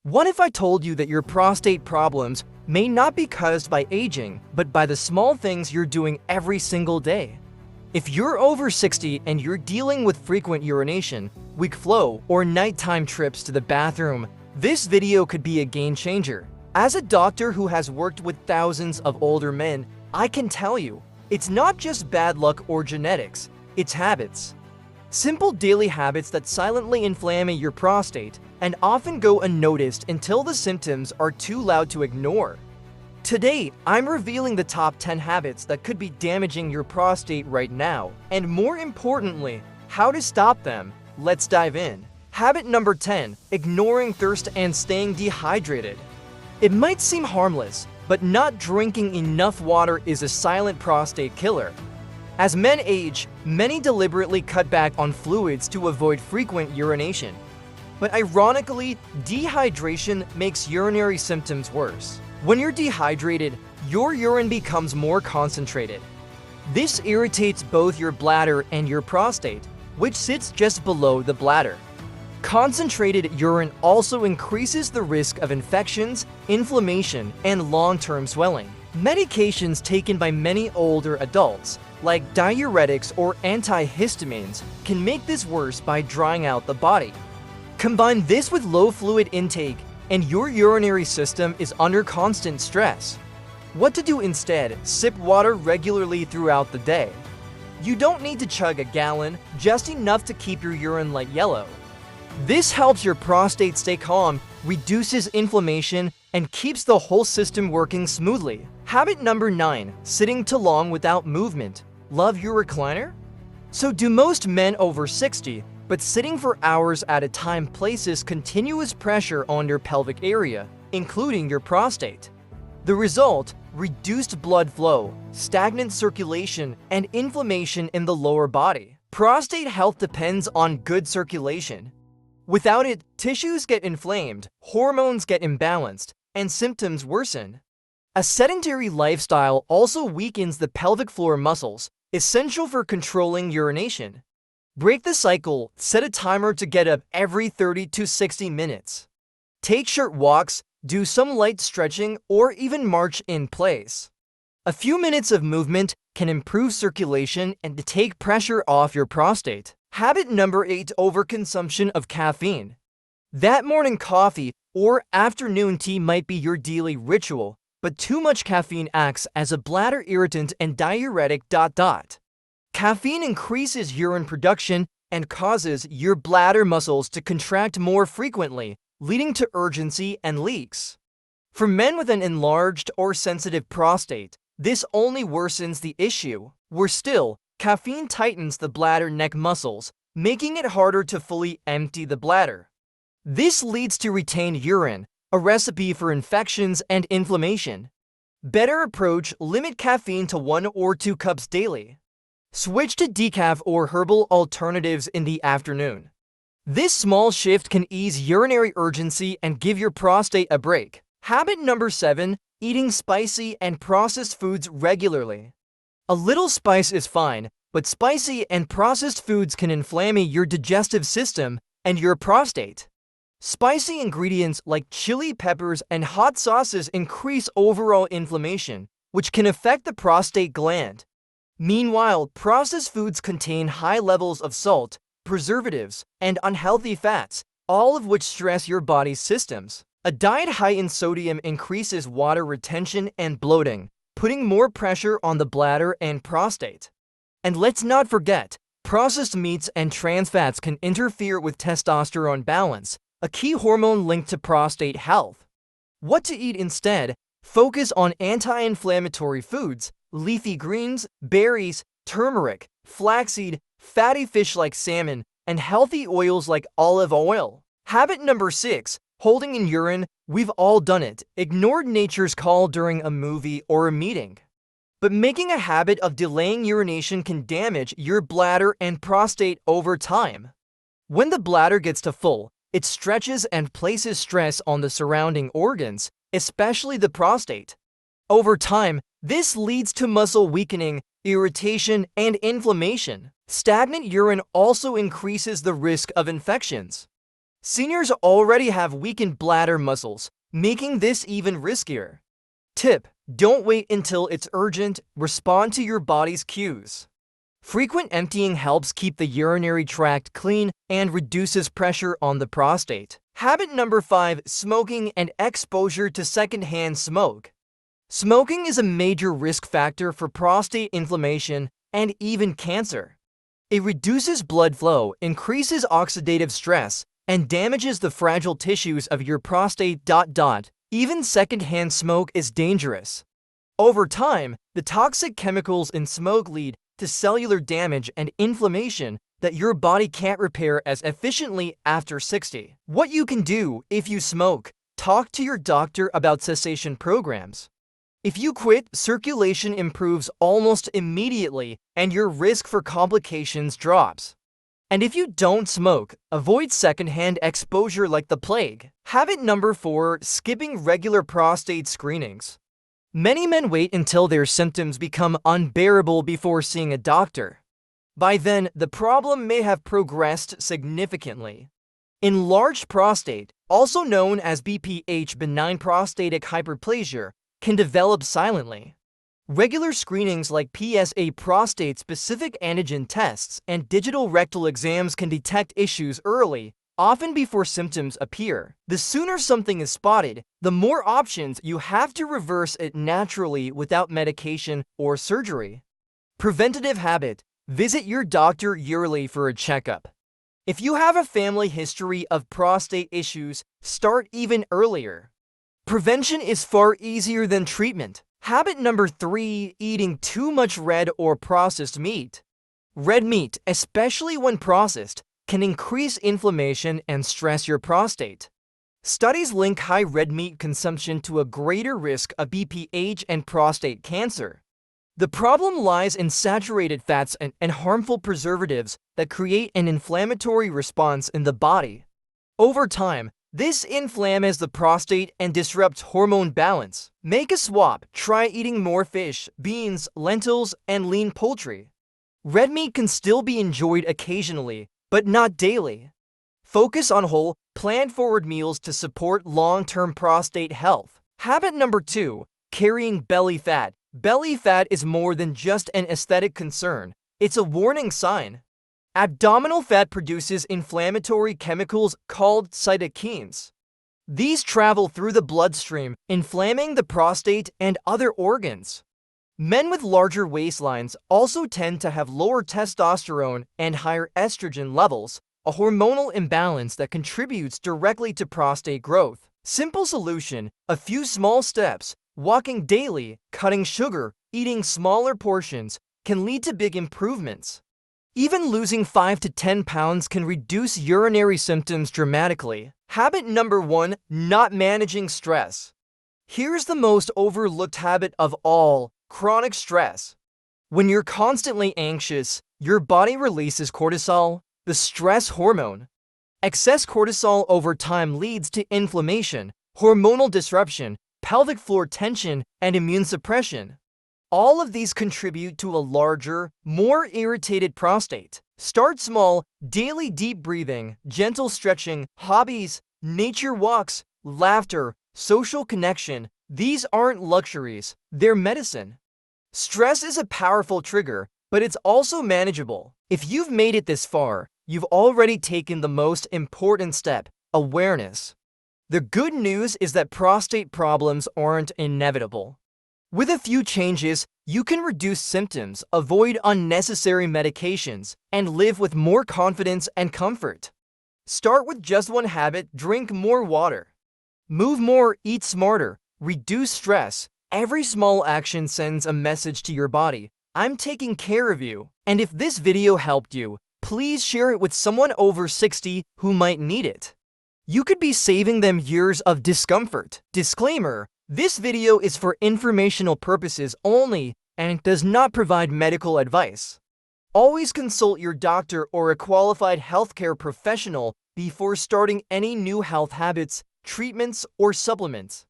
What if I told you that your prostate problems may not be caused by aging, but by the small things you're doing every single day? If you're over 60 and you're dealing with frequent urination, weak flow, or nighttime trips to the bathroom, this video could be a game changer. As a doctor who has worked with thousands of older men, I can tell you, it's not just bad luck or genetics, it's habits. Simple daily habits that silently inflame your prostate and often go unnoticed until the symptoms are too loud to ignore. Today, I'm revealing the top 10 habits that could be damaging your prostate right now, and more importantly, how to stop them. Let's dive in. Habit number 10, ignoring thirst and staying dehydrated. It might seem harmless, but not drinking enough water is a silent prostate killer. As men age, many deliberately cut back on fluids to avoid frequent urination. But ironically, dehydration makes urinary symptoms worse. When you're dehydrated, your urine becomes more concentrated. This irritates both your bladder and your prostate, which sits just below the bladder. Concentrated urine also increases the risk of infections, inflammation, and long-term swelling. Medications taken by many older adults, like diuretics or antihistamines, can make this worse by drying out the body. Combine this with low fluid intake, and your urinary system is under constant stress. What to do instead? Sip water regularly throughout the day. You don't need to chug a gallon, just enough to keep your urine light yellow. This helps your prostate stay calm, reduces inflammation, and keeps the whole system working smoothly. Habit number 9, sitting too long without movement. Love your recliner? So do most men over 60, but sitting for hours at a time places continuous pressure on your pelvic area, including your prostate. The result? Reduced blood flow, stagnant circulation, and inflammation in the lower body. Prostate health depends on good circulation. Without it, tissues get inflamed, hormones get imbalanced, and symptoms worsen. A sedentary lifestyle also weakens the pelvic floor muscles, essential for controlling urination. Break the cycle, set a timer to get up every 30 to 60 minutes. Take short walks, do some light stretching, or even march in place. A few minutes of movement can improve circulation and take pressure off your prostate. Habit number 8, overconsumption of caffeine. That morning coffee or afternoon tea might be your daily ritual, but too much caffeine acts as a bladder irritant and diuretic. Caffeine increases urine production and causes your bladder muscles to contract more frequently, leading to urgency and leaks. For men with an enlarged or sensitive prostate, this only worsens the issue. Worse still, caffeine tightens the bladder neck muscles, making it harder to fully empty the bladder. This leads to retained urine, a recipe for infections and inflammation. Better approach: limit caffeine to 1 or 2 cups daily. Switch to decaf or herbal alternatives in the afternoon. This small shift can ease urinary urgency and give your prostate a break. Habit number 7, eating spicy and processed foods regularly. A little spice is fine, but spicy and processed foods can inflame your digestive system and your prostate. Spicy ingredients like chili peppers and hot sauces increase overall inflammation, which can affect the prostate gland. Meanwhile, processed foods contain high levels of salt, preservatives, and unhealthy fats, all of which stress your body's systems. A diet high in sodium increases water retention and bloating, putting more pressure on the bladder and prostate. And let's not forget, processed meats and trans fats can interfere with testosterone balance, a key hormone linked to prostate health. What to eat instead? Focus on anti-inflammatory foods, leafy greens, berries, turmeric, flaxseed, fatty fish like salmon, and healthy oils like olive oil. Habit number 6, holding in urine. We've all done it, ignored nature's call during a movie or a meeting. But making a habit of delaying urination can damage your bladder and prostate over time. When the bladder gets too full, it stretches and places stress on the surrounding organs, especially the prostate. Over time, this leads to muscle weakening, irritation, and inflammation. Stagnant urine also increases the risk of infections. Seniors already have weakened bladder muscles, making this even riskier. Tip: don't wait until it's urgent, respond to your body's cues. Frequent emptying helps keep the urinary tract clean and reduces pressure on the prostate. Habit number 5: smoking and exposure to secondhand smoke. Smoking is a major risk factor for prostate inflammation and even cancer. It reduces blood flow, increases oxidative stress, and damages the fragile tissues of your prostate. Even secondhand smoke is dangerous. Over time, the toxic chemicals in smoke lead to cellular damage and inflammation that your body can't repair as efficiently after 60. What you can do if you smoke: talk to your doctor about cessation programs. If you quit, circulation improves almost immediately and your risk for complications drops. And if you don't smoke, avoid secondhand exposure like the plague. Habit number 4: skipping regular prostate screenings. Many men wait until their symptoms become unbearable before seeing a doctor. By then, the problem may have progressed significantly. Enlarged prostate, also known as BPH, benign prostatic hyperplasia, can develop silently. Regular screenings like PSA, prostate-specific antigen tests, and digital rectal exams can detect issues early, often before symptoms appear. The sooner something is spotted, the more options you have to reverse it naturally without medication or surgery. Preventative habit: visit your doctor yearly for a checkup. If you have a family history of prostate issues, start even earlier. Prevention is far easier than treatment. Habit number 3: eating too much red or processed meat. Red meat, especially when processed, can increase inflammation and stress your prostate. Studies link high red meat consumption to a greater risk of BPH and prostate cancer. The problem lies in saturated fats and harmful preservatives that create an inflammatory response in the body. Over time, this inflames the prostate and disrupts hormone balance. Make a swap: try eating more fish, beans, lentils, and lean poultry. Red meat can still be enjoyed occasionally, but not daily. Focus on whole, plan-forward meals to support long-term prostate health. Habit number 2: carrying belly fat. Belly fat is more than just an aesthetic concern. It's a warning sign. Abdominal fat produces inflammatory chemicals called cytokines. These travel through the bloodstream, inflaming the prostate and other organs. Men with larger waistlines also tend to have lower testosterone and higher estrogen levels, a hormonal imbalance that contributes directly to prostate growth. Simple solution: a few small steps, walking daily, cutting sugar, eating smaller portions, can lead to big improvements. Even losing 5 to 10 pounds can reduce urinary symptoms dramatically. Habit number 1: not managing stress. Here's the most overlooked habit of all: chronic stress. When you're constantly anxious, your body releases cortisol, the stress hormone. Excess cortisol over time leads to inflammation, hormonal disruption, pelvic floor tension, and immune suppression. All of these contribute to a larger, more irritated prostate. Start small: daily deep breathing, gentle stretching, hobbies, nature walks, laughter, social connection. These aren't luxuries, they're medicine. Stress is a powerful trigger, but it's also manageable. If you've made it this far, you've already taken the most important step: awareness. The good news is that prostate problems aren't inevitable. With a few changes, you can reduce symptoms, avoid unnecessary medications, and live with more confidence and comfort. Start with just one habit: drink more water. Move more, eat smarter, reduce stress. Every small action sends a message to your body: I'm taking care of you. And if this video helped you, please share it with someone over 60 who might need it. You could be saving them years of discomfort. Disclaimer: this video is for informational purposes only and does not provide medical advice. Always consult your doctor or a qualified healthcare professional before starting any new health habits, treatments, or supplements.